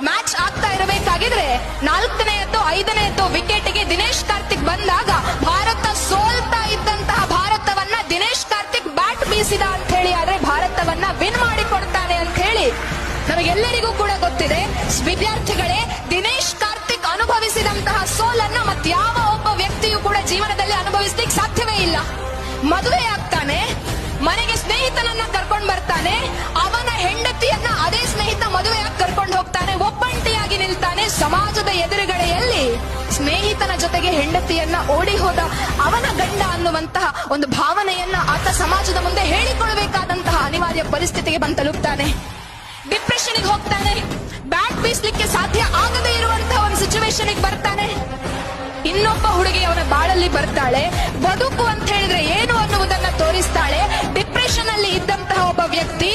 Match ಆಗ್ತಾ ಇರಬೇಕಾಗಿದ್ರೆ 4ನೇಯದ್ದು 5ನೇಯದ್ದು ವಿಕೆಟ್ಗೆ ದಿನೇಶ್ ಕಾರ್ತಿಕ್ ಬಂದಾಗ ಭಾರತ ಸೋಲ್ತಾ ಇದ್ದಂತಹ ಭಾರತವನ್ನ ದಿನೇಶ್ ಕಾರ್ತಿಕ್ ಬ್ಯಾಟ್ ಬೀಸಿದ ಅಂತ ಹೇಳಿ, ಆದ್ರೆ ಭಾರತವನ್ನ ವಿನ್ ಮಾಡಿಕೊಡ್ತಾನೆ ಅಂತ ಹೇಳಿ ನಮಗೆಲ್ಲರಿಗೂ ಕೂಡ ಗೊತ್ತಿದೆ. ವಿದ್ಯಾರ್ಥಿಗಳೇ, ದಿನೇಶ್ ಕಾರ್ತಿಕ್ ಅನುಭವಿಸಿದಂತಹ ಸೋಲನ್ನ ಮತ್ಯಾವ ಒಬ್ಬ ವ್ಯಕ್ತಿಯು ಕೂಡ ಜೀವನದಲ್ಲಿ ಅನುಭವಿಸ್ಲಿಕ್ಕೆ ಸಾಧ್ಯವೇ ಇಲ್ಲ. ಮದುವೆ ಆಗ್ತಾನೆ, ಮನೆಗೆ ಸ್ನೇಹಿತನನ್ನ ಕರ್ಕೊಂಡು ಬರ್ತಾನೆ, ಅವನ ಹೆಂಡತಿಯನ್ನ ಅದೇ ಸ್ನೇಹಿತ ಮದುವೆಯಾಗಿ ಕರ್ಕೊಂಡು ಹೋಗ್ತಾನೆ, ಒಬ್ಬಂಟಿಯಾಗಿ ನಿಲ್ತಾನೆ. ಸಮಾಜದ ಎದುರುಗಡೆಯಲ್ಲಿ ಸ್ನೇಹಿತನ ಜೊತೆಗೆ ಹೆಂಡತಿಯನ್ನ ಓಡಿ ಹೋದ ಅವನ ಗಂಡ ಅನ್ನುವಂತಹ ಒಂದು ಭಾವನೆಯನ್ನ ಆತ ಸಮಾಜದ ಮುಂದೆ ಹೇಳಿಕೊಳ್ಳಬೇಕಾದಂತಹ ಅನಿವಾರ್ಯ ಪರಿಸ್ಥಿತಿಗೆ ಬಂದು ತಲುಪ್ತಾನೆ. ಡಿಪ್ರೆಷನ್ಗೆ ಹೋಗ್ತಾನೆ, ಬ್ಯಾಟ್ ಬೀಸ್ಲಿಕ್ಕೆ ಸಾಧ್ಯ ಆಗದೇ ಇರುವಂತಹ ಒಂದು ಸಿಚುವೇಶನ್ ಬರ್ತಾನೆ. ಇನ್ನೊಬ್ಬ ಹುಡುಗಿ ಅವನ ಬಾಳಲ್ಲಿ ಬರ್ತಾಳೆ, ಬದುಕು ಅಂತ ಹೇಳಿದ್ರೆ ಏನು ಅನ್ನುವುದನ್ನ ತೋರಿಸ್ತಾಳೆ. ಡಿಪ್ರೆಷನ್ ಅಲ್ಲಿ ಇದ್ದಂತಹ ಒಬ್ಬ ವ್ಯಕ್ತಿ